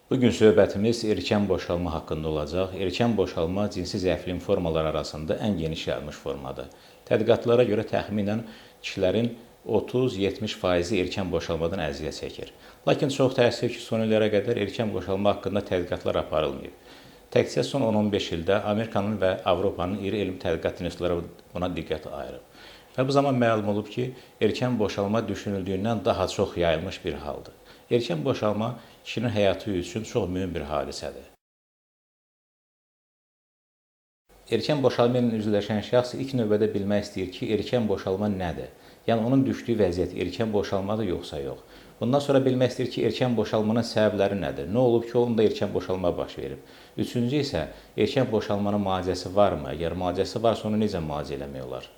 Bugün söhbətimiz erkən boşalma haqqında olacaq. Erkən boşalma cinsi zəifliyin formaları arasında ən geniş yayılmış formadır. Tədqiqatlara görə təxminən kişilərin 30-70% erkən boşalmadan əziyyət çəkir. Lakin çox təəssüf ki, son illərə qədər erkən boşalma haqqında tədqiqatlar aparılmayıb. Təkcə son 10-15 ildə Amerikanın və Avropanın iri elmi tədqiqat institutları buna diqqət ayırıb. Və bu zaman məlum olub ki, erkən boşalma düşünüldüyündən daha çox yayılmış bir haldır. Erkən boşalma kişinin həyatı üçün çox mühüm bir hadisədir. Erkən boşalma ilə üzləşən şəxs ilk növbədə bilmək istəyir ki, erkən boşalma nədir? Yəni, onun düşdüyü vəziyyət erkən boşalmadır yoxsa yox? Bundan sonra bilmək istəyir ki, erkən boşalmanın səbəbləri nədir? Nə olub ki, onda erkən boşalma baş verib? Üçüncü isə, erkən boşalmanın müalicəsi varmı? Əgər müalicəsi varsa, onu necə müalicə eləmək olar?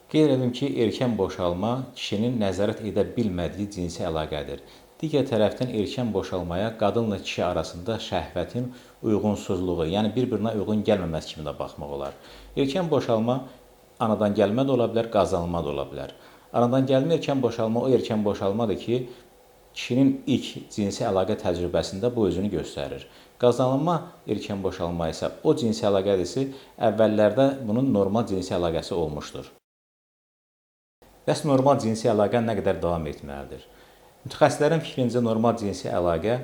Qeyd edim ki, erkən boşalma kişinin nəzarət edə bilmədiyi cinsi əlaqədir. Digər tərəfdən erkən boşalmaya qadınla kişi arasında şəhvətin uyğunsuzluğu, yəni bir-birinə uyğun gəlməməsi kimi də baxmaq olar. Erkən boşalma anadan gəlmə də ola bilər, qazanılma da ola bilər. Anadan gəlmə erkən boşalma o erkən boşalmadır ki, kişinin ilk cinsi əlaqə təcrübəsində bu özünü göstərir. Qazanılma erkən boşalma isə o cinsi əlaqədirsə, əvvəllərdə bunun normal cinsi əlaqəsi olmuşdur. Bəs normal cinsi əlaqə nə qədər davam etməlidir? Mütəxəssislərin fikrincə normal cinsi əlaqə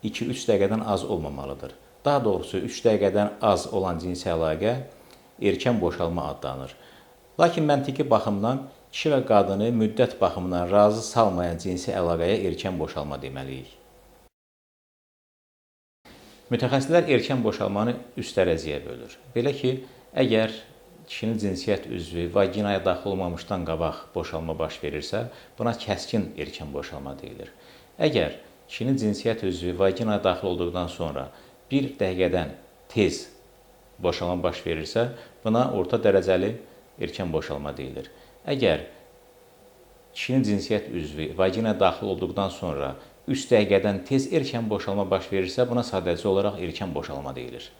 2-3 dəqiqədən az olmamalıdır. Daha doğrusu 3 dəqiqədən az olan cinsi əlaqə erkən boşalma adlanır. Lakin məntiqi baxımdan kişi və qadını müddət baxımından razı salmayan cinsi əlaqəyə erkən boşalma deməliyik. Mütəxəssislər erkən boşalmanı 3 dərəcəyə bölür. Belə ki, əgər kişinin cinsiyyət üzvü vaginaya daxil olmamışdan qabaq boşalma baş verirsə, buna kəskin erkən boşalma deyilir. Əgər kişinin cinsiyyət üzvü vaginaya daxil olduqdan sonra 1 dəqiqədən tez boşalma baş verirsə, buna orta dərəcəli erkən boşalma deyilir. Əgər kişinin cinsiyyət üzvü vaginaya daxil olduqdan sonra 3 dəqiqədən tez erkən boşalma baş verirsə, buna sadəcə olaraq erkən boşalma deyilir.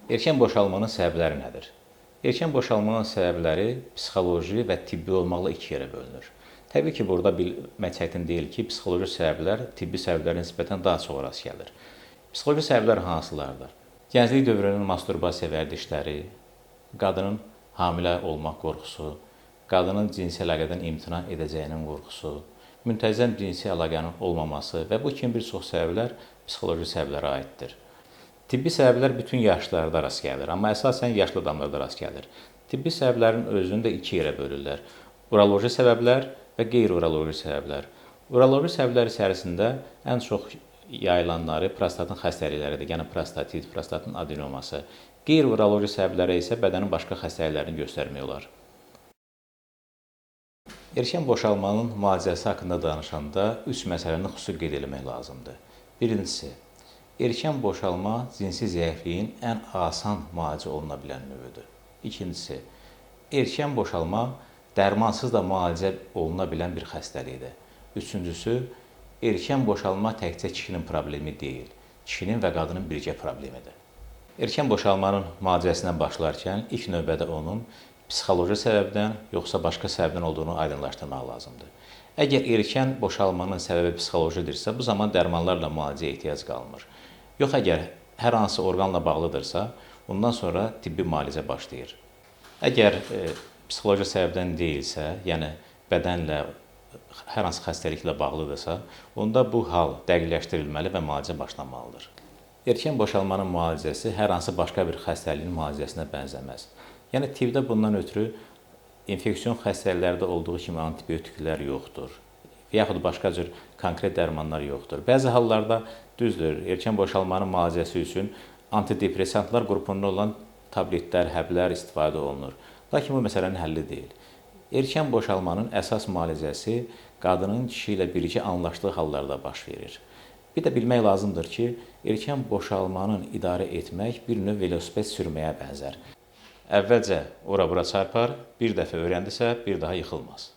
Erkən boşalmanın səbəbləri nədir? Erkən boşalmanın səbəbləri psixoloji və tibbi olmaqla iki yerə bölünür. Təbii ki, burada bilmək çətin deyil ki, psixoloji səbəblər tibbi səbəblərə nisbətən daha çox rast gəlir. Psixoloji səbəblər hansılardır? Gənclik dövrünün masturbasiya vərdişləri, qadının hamilə olmaq qorxusu, qadının cinsi əlaqədən imtina edəcəyinin qorxusu, müntəzəm cinsi əlaqənin olmaması və bu kimi bir çox səbəblər psixoloji səbəblərə aiddir. Tibbi səbəblər bütün yaşlarda rast gəlir, amma əsasən yaşlı adamlarda rast gəlir. Tibbi səbəblərin özünü də iki yerə bölürlər. Uroloji səbəblər və qeyri-uroloji səbəblər. Uroloji səbəblər içərisində ən çox yayılanları prostatın xəstəlikləridir, yəni prostatit, prostatın adenoması. Qeyri-uroloji səbəblərə isə bədənin başqa xəstəliklərini göstərmək olar. Erkən boşalmanın müalicəsi haqqında danışanda 3 məsələni xüsusi qeyd etmək lazımdır. Birincisi, erkən boşalma cinsi zəifliyin ən asan müalicə oluna bilən növüdür. İkincisi, erkən boşalma dərmansız da müalicə oluna bilən bir xəstəlikdir. Üçüncüsü, erkən boşalma təkcə kişinin problemi deyil, kişinin və qadının birgə problemidir. Erkən boşalmanın müalicəsinə başlarkən ilk növbədə onun psixoloji səbəbdən yoxsa başqa səbəbdən olduğunu aydınlaşdırmaq lazımdır. Əgər erkən boşalmanın səbəbi psixolojidirsə, bu zaman dərmanlarla müalicəyə ehtiyac qalmır. Yox, əgər hər hansı orqanla bağlıdırsa, ondan sonra tibbi müalicə başlayır. Əgər psixoloji səbəbdən deyilsə, yəni bədənlə, hər hansı xəstəliklə bağlıdırsa, onda bu hal dəqiqləşdirilməli və müalicə başlanmalıdır. Erkən boşalmanın müalicəsi hər hansı başqa bir xəstəliyin müalicəsinə bənzəməz. Yəni, tibbdə bundan ötürü infeksion xəstəliklərdə olduğu kimi antibiotiklər yoxdur və yaxud başqa cür konkret dərmanlar yoxdur. Bəzi hallarda düzdür, erkən boşalmanın müalicəsi üçün antidepressantlar qrupunda olan tabletlər, həblər istifadə olunur. Lakin bu məsələnin həlli deyil. Erkən boşalmanın əsas müalicəsi qadının kişi ilə birgə anlaşdığı hallarda baş verir. Bir də bilmək lazımdır ki, erkən boşalmanın idarə etmək bir növ velosiped sürməyə bənzər. Əvvəlcə ora-bura çarpar, bir dəfə öyrəndisə, bir daha yıxılmaz.